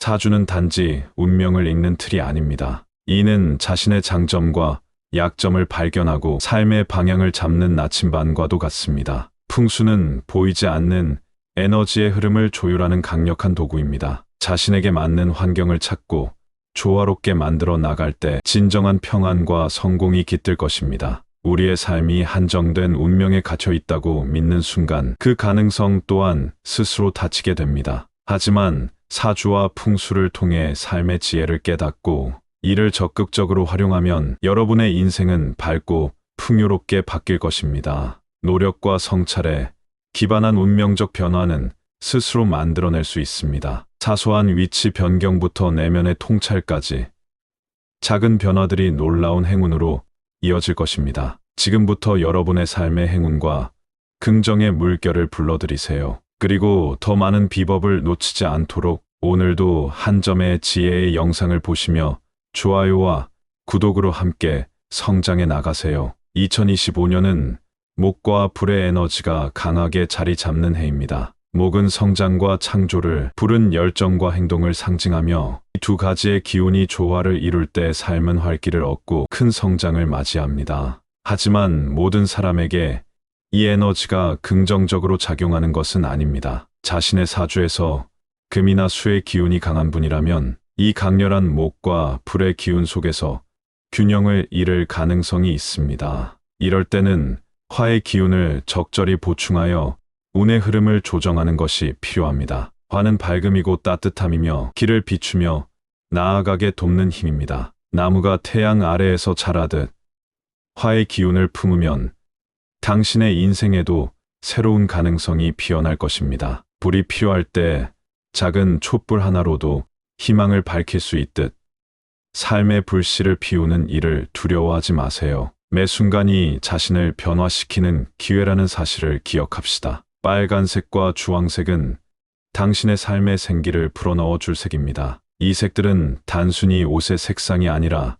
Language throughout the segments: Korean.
사주는 단지 운명을 읽는 틀이 아닙니다. 이는 자신의 장점과 약점을 발견하고 삶의 방향을 잡는 나침반과도 같습니다. 풍수는 보이지 않는 에너지의 흐름을 조율하는 강력한 도구입니다. 자신에게 맞는 환경을 찾고 조화롭게 만들어 나갈 때 진정한 평안과 성공이 깃들 것입니다. 우리의 삶이 한정된 운명에 갇혀 있다고 믿는 순간 그 가능성 또한 스스로 닫히게 됩니다. 하지만 사주와 풍수를 통해 삶의 지혜를 깨닫고 이를 적극적으로 활용하면 여러분의 인생은 밝고 풍요롭게 바뀔 것입니다. 노력과 성찰에 기반한 운명적 변화는 스스로 만들어낼 수 있습니다. 사소한 위치 변경부터 내면의 통찰까지 작은 변화들이 놀라운 행운으로 이어질 것입니다. 지금부터 여러분의 삶의 행운과 긍정의 물결을 불러들이세요. 그리고 더 많은 비법을 놓치지 않도록 오늘도 한 점의 지혜의 영상을 보시며 좋아요와 구독으로 함께 성장해 나가세요. 2025년은 목과 불의 에너지가 강하게 자리 잡는 해입니다. 목은 성장과 창조를, 불은 열정과 행동을 상징하며 이 두 가지의 기운이 조화를 이룰 때 삶은 활기를 얻고 큰 성장을 맞이합니다. 하지만 모든 사람에게 이 에너지가 긍정적으로 작용하는 것은 아닙니다. 자신의 사주에서 금이나 수의 기운이 강한 분이라면 이 강렬한 목과 불의 기운 속에서 균형을 잃을 가능성이 있습니다. 이럴 때는 화의 기운을 적절히 보충하여 운의 흐름을 조정하는 것이 필요합니다. 화는 밝음이고 따뜻함이며 길을 비추며 나아가게 돕는 힘입니다. 나무가 태양 아래에서 자라듯 화의 기운을 품으면 당신의 인생에도 새로운 가능성이 피어날 것입니다. 불이 필요할 때 작은 촛불 하나로도 희망을 밝힐 수 있듯 삶의 불씨를 피우는 일을 두려워하지 마세요. 매 순간이 자신을 변화시키는 기회라는 사실을 기억합시다. 빨간색과 주황색은 당신의 삶의 생기를 불어넣어 줄 색입니다. 이 색들은 단순히 옷의 색상이 아니라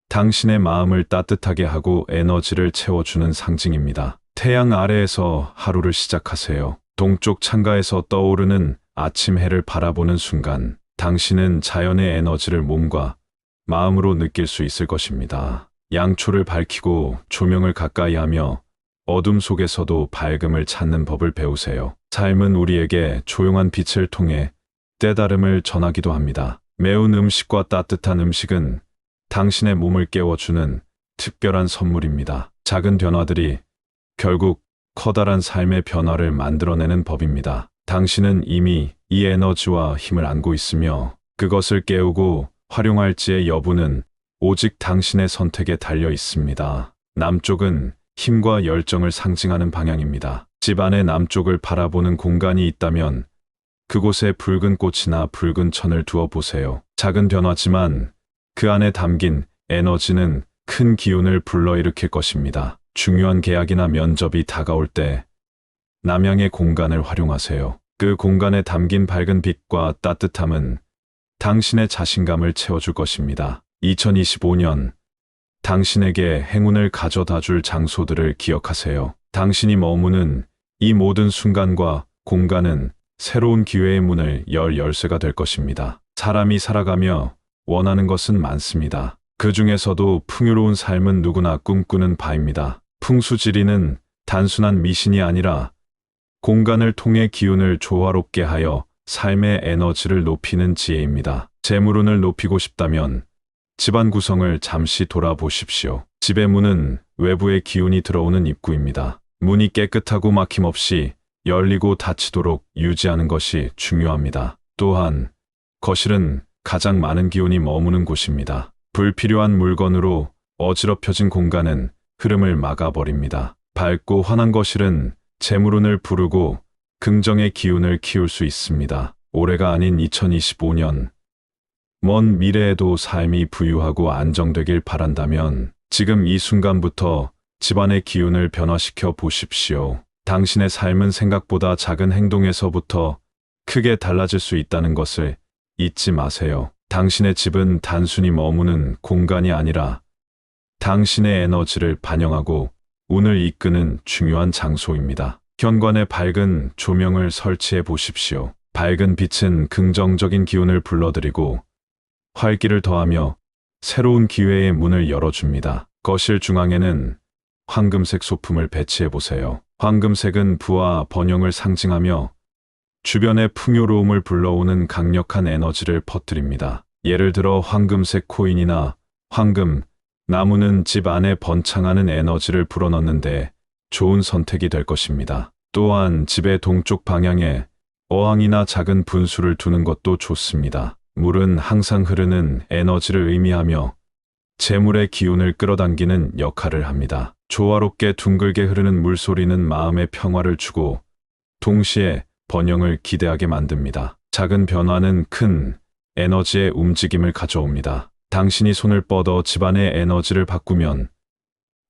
당신의 마음을 따뜻하게 하고 에너지를 채워주는 상징입니다. 태양 아래에서 하루를 시작하세요. 동쪽 창가에서 떠오르는 아침 해를 바라보는 순간 당신은 자연의 에너지를 몸과 마음으로 느낄 수 있을 것입니다. 양초를 밝히고 조명을 가까이 하며 어둠 속에서도 밝음을 찾는 법을 배우세요. 삶은 우리에게 조용한 빛을 통해 때다름을 전하기도 합니다. 매운 음식과 따뜻한 음식은 당신의 몸을 깨워주는 특별한 선물입니다. 작은 변화들이 결국 커다란 삶의 변화를 만들어내는 법입니다. 당신은 이미 이 에너지와 힘을 안고 있으며 그것을 깨우고 활용할지의 여부는 오직 당신의 선택에 달려 있습니다. 남쪽은 힘과 열정을 상징하는 방향입니다. 집 안의 남쪽을 바라보는 공간이 있다면 그곳에 붉은 꽃이나 붉은 천을 두어 보세요. 작은 변화지만 그 안에 담긴 에너지는 큰 기운을 불러일으킬 것입니다. 중요한 계약이나 면접이 다가올 때 남향의 공간을 활용하세요. 그 공간에 담긴 밝은 빛과 따뜻함은 당신의 자신감을 채워줄 것입니다. 2025년 당신에게 행운을 가져다 줄 장소들을 기억하세요. 당신이 머무는 이 모든 순간과 공간은 새로운 기회의 문을 열 열쇠가 될 것입니다. 사람이 살아가며 원하는 것은 많습니다. 그 중에서도 풍요로운 삶은 누구나 꿈꾸는 바입니다. 풍수지리는 단순한 미신이 아니라 공간을 통해 기운을 조화롭게 하여 삶의 에너지를 높이는 지혜입니다. 재물운을 높이고 싶다면 집안 구성을 잠시 돌아보십시오. 집의 문은 외부의 기운이 들어오는 입구입니다. 문이 깨끗하고 막힘없이 열리고 닫히도록 유지하는 것이 중요합니다. 또한 거실은 가장 많은 기운이 머무는 곳입니다. 불필요한 물건으로 어지럽혀진 공간은 흐름을 막아버립니다. 밝고 환한 거실은 재물운을 부르고 긍정의 기운을 키울 수 있습니다. 올해가 아닌 2025년, 먼 미래에도 삶이 부유하고 안정되길 바란다면 지금 이 순간부터 집안의 기운을 변화시켜 보십시오. 당신의 삶은 생각보다 작은 행동에서부터 크게 달라질 수 있다는 것을 잊지 마세요. 당신의 집은 단순히 머무는 공간이 아니라 당신의 에너지를 반영하고 운을 이끄는 중요한 장소입니다. 현관에 밝은 조명을 설치해 보십시오. 밝은 빛은 긍정적인 기운을 불러들이고 활기를 더하며 새로운 기회의 문을 열어줍니다. 거실 중앙에는 황금색 소품을 배치해 보세요. 황금색은 부와 번영을 상징하며 주변의 풍요로움을 불러오는 강력한 에너지를 퍼뜨립니다. 예를 들어 황금색 코인이나 황금, 나무는 집 안에 번창하는 에너지를 불어넣는데 좋은 선택이 될 것입니다. 또한 집의 동쪽 방향에 어항이나 작은 분수를 두는 것도 좋습니다. 물은 항상 흐르는 에너지를 의미하며 재물의 기운을 끌어당기는 역할을 합니다. 조화롭게 둥글게 흐르는 물소리는 마음의 평화를 주고 동시에 번영을 기대하게 만듭니다. 작은 변화는 큰 에너지의 움직임을 가져옵니다. 당신이 손을 뻗어 집안의 에너지를 바꾸면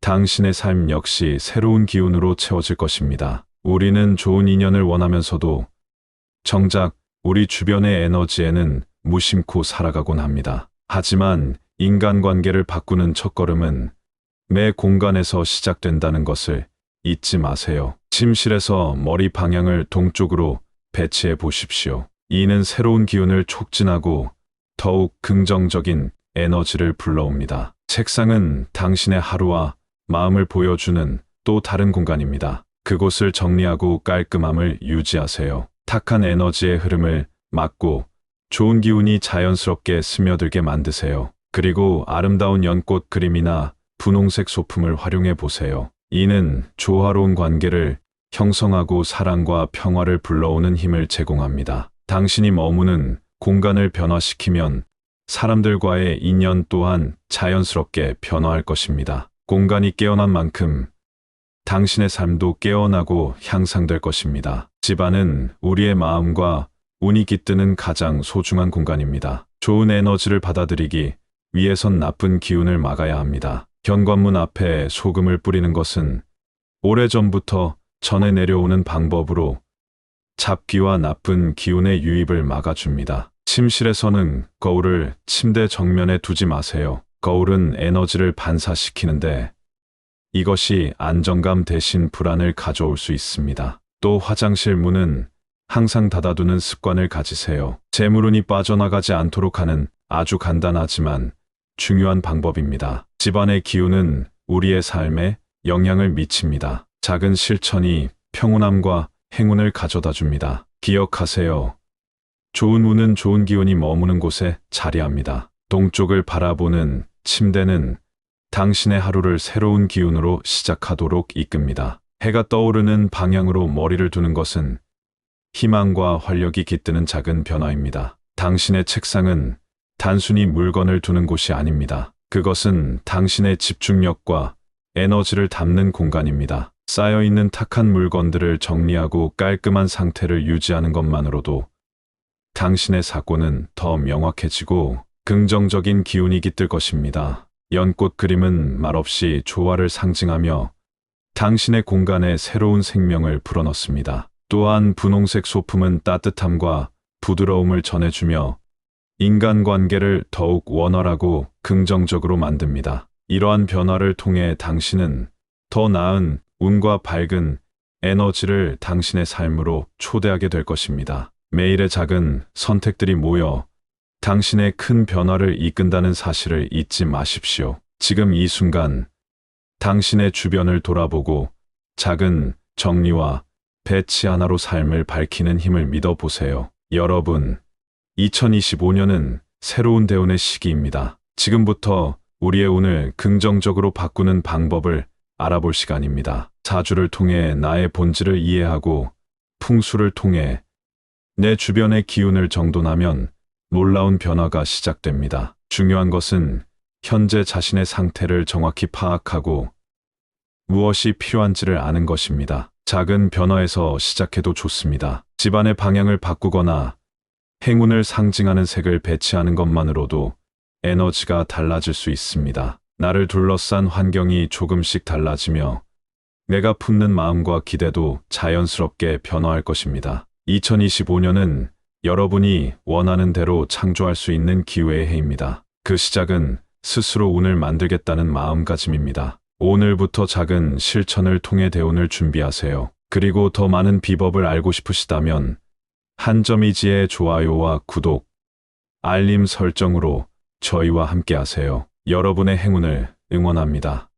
당신의 삶 역시 새로운 기운으로 채워질 것입니다. 우리는 좋은 인연을 원하면서도 정작 우리 주변의 에너지에는 무심코 살아가곤 합니다. 하지만 인간관계를 바꾸는 첫걸음은 매 공간에서 시작된다는 것을 잊지 마세요. 침실에서 머리 방향을 동쪽으로 배치해 보십시오. 이는 새로운 기운을 촉진하고 더욱 긍정적인 에너지를 불러옵니다. 책상은 당신의 하루와 마음을 보여주는 또 다른 공간입니다. 그곳을 정리하고 깔끔함을 유지하세요. 탁한 에너지의 흐름을 막고 좋은 기운이 자연스럽게 스며들게 만드세요. 그리고 아름다운 연꽃 그림이나 분홍색 소품을 활용해 보세요. 이는 조화로운 관계를 형성하고 사랑과 평화를 불러오는 힘을 제공합니다. 당신이 머무는 공간을 변화시키면 사람들과의 인연 또한 자연스럽게 변화할 것입니다. 공간이 깨어난 만큼 당신의 삶도 깨어나고 향상될 것입니다. 집안은 우리의 마음과 운이 깃드는 가장 소중한 공간입니다. 좋은 에너지를 받아들이기 위해선 나쁜 기운을 막아야 합니다. 현관문 앞에 소금을 뿌리는 것은 오래전부터 전해 내려오는 방법으로 잡귀와 나쁜 기운의 유입을 막아줍니다. 침실에서는 거울을 침대 정면에 두지 마세요. 거울은 에너지를 반사시키는데 이것이 안정감 대신 불안을 가져올 수 있습니다. 또 화장실 문은 항상 닫아두는 습관을 가지세요. 재물운이 빠져나가지 않도록 하는 아주 간단하지만 중요한 방법입니다. 집안의 기운은 우리의 삶에 영향을 미칩니다. 작은 실천이 평온함과 행운을 가져다 줍니다. 기억하세요. 좋은 운은 좋은 기운이 머무는 곳에 자리합니다. 동쪽을 바라보는 침대는 당신의 하루를 새로운 기운으로 시작하도록 이끕니다. 해가 떠오르는 방향으로 머리를 두는 것은 희망과 활력이 깃드는 작은 변화입니다. 당신의 책상은 단순히 물건을 두는 곳이 아닙니다. 그것은 당신의 집중력과 에너지를 담는 공간입니다. 쌓여있는 탁한 물건들을 정리하고 깔끔한 상태를 유지하는 것만으로도 당신의 사고는 더 명확해지고 긍정적인 기운이 깃들 것입니다. 연꽃 그림은 말없이 조화를 상징하며 당신의 공간에 새로운 생명을 불어넣습니다. 또한 분홍색 소품은 따뜻함과 부드러움을 전해주며 인간관계를 더욱 원활하고 긍정적으로 만듭니다. 이러한 변화를 통해 당신은 더 나은 운과 밝은 에너지를 당신의 삶으로 초대하게 될 것입니다. 매일의 작은 선택들이 모여 당신의 큰 변화를 이끈다는 사실을 잊지 마십시오. 지금 이 순간 당신의 주변을 돌아보고 작은 정리와 배치 하나로 삶을 밝히는 힘을 믿어보세요. 여러분, 2025년은 새로운 대운의 시기입니다. 지금부터 우리의 운을 긍정적으로 바꾸는 방법을 알아볼 시간입니다. 사주를 통해 나의 본질을 이해하고 풍수를 통해 내 주변의 기운을 정돈하면 놀라운 변화가 시작됩니다. 중요한 것은 현재 자신의 상태를 정확히 파악하고 무엇이 필요한지를 아는 것입니다. 작은 변화에서 시작해도 좋습니다. 집안의 방향을 바꾸거나 행운을 상징하는 색을 배치하는 것만으로도 에너지가 달라질 수 있습니다. 나를 둘러싼 환경이 조금씩 달라지며 내가 품는 마음과 기대도 자연스럽게 변화할 것입니다. 2025년은 여러분이 원하는 대로 창조할 수 있는 기회의 해입니다. 그 시작은 스스로 운을 만들겠다는 마음가짐입니다. 오늘부터 작은 실천을 통해 대운을 준비하세요. 그리고 더 많은 비법을 알고 싶으시다면 한점이지의 좋아요와 구독, 알림 설정으로 저희와 함께 하세요. 여러분의 행운을 응원합니다.